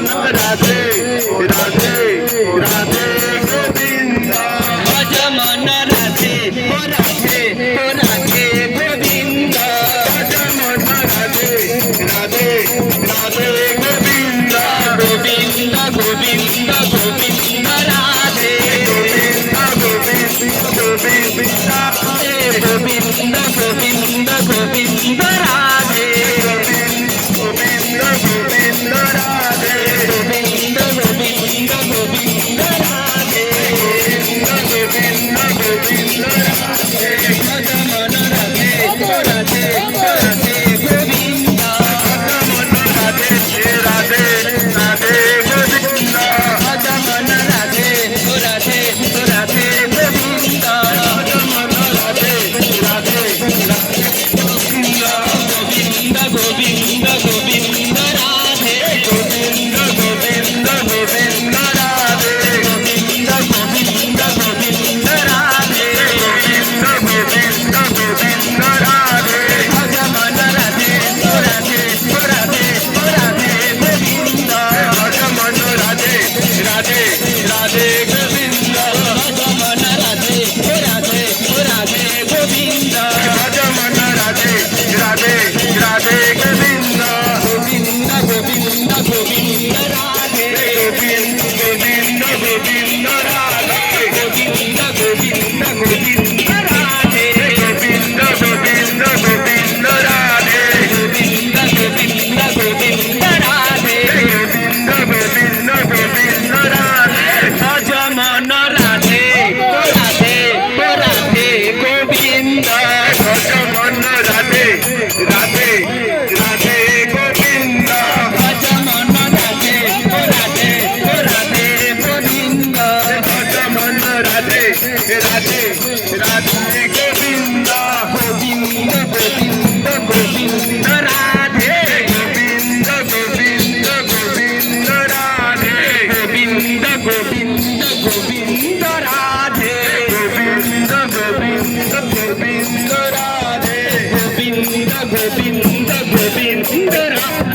Radhe Radhe Radhe Govinda ভজমন Radhe ও Radhe ও Radhe Govinda ভজমন Radhe Radhe Radhe Govinda Govinda Govinda Govinda Radhe Govinda Govinda Govinda Govinda Govinda Govinda Radhe Govinda Govinda Radhe Govinda Govinda Govinda Radhe Govinda Govinda Radhe ভজমন Radhe ও Radhe ও Radhe Govinda ভজমন Radhe Radhe Radhe Govinda ভজমন Radhe ও Radhe ও Radhe Govinda ভজমন Radhe Radhe Radhe Govinda Govinda Govinda Govinda Radhe Govinda Govinda Govinda Radhe Govinda Govinda Govinda Radhe Govinda Govinda Govinda Radhe ভজমন Radhe ও Radhe ও Radhe ও Radhe Govinda ভজমন Radhe Radhe Radhe Govinda ভজমন Radhe ও Radhe ও Radhe Govinda ভজমন Radhe Radhe Radhe Govinda Govinda Govinda Govinda Radhe Govinda Govinda Govinda Radhe Govinda Govinda Govinda Radhe Govinda Govinda Govinda Radhe Govinda Govinda Govinda Radhe Govinda Govinda Govinda Radhe ভজমন Radhe ও Radhe ও Radhe Govinda ভজমন Radhe Radhe Radhe Govinda ভজমন Radhe ও Radhe ও Radhe Govinda ভজমন Radhe Radhe Radhe Govinda Govinda Govinda Govinda Radhe Govinda Govinda Govinda Radhe Govinda Govinda Govinda Radhe Govinda Govinda Govinda Radhe Govinda Govinda Govinda Radhe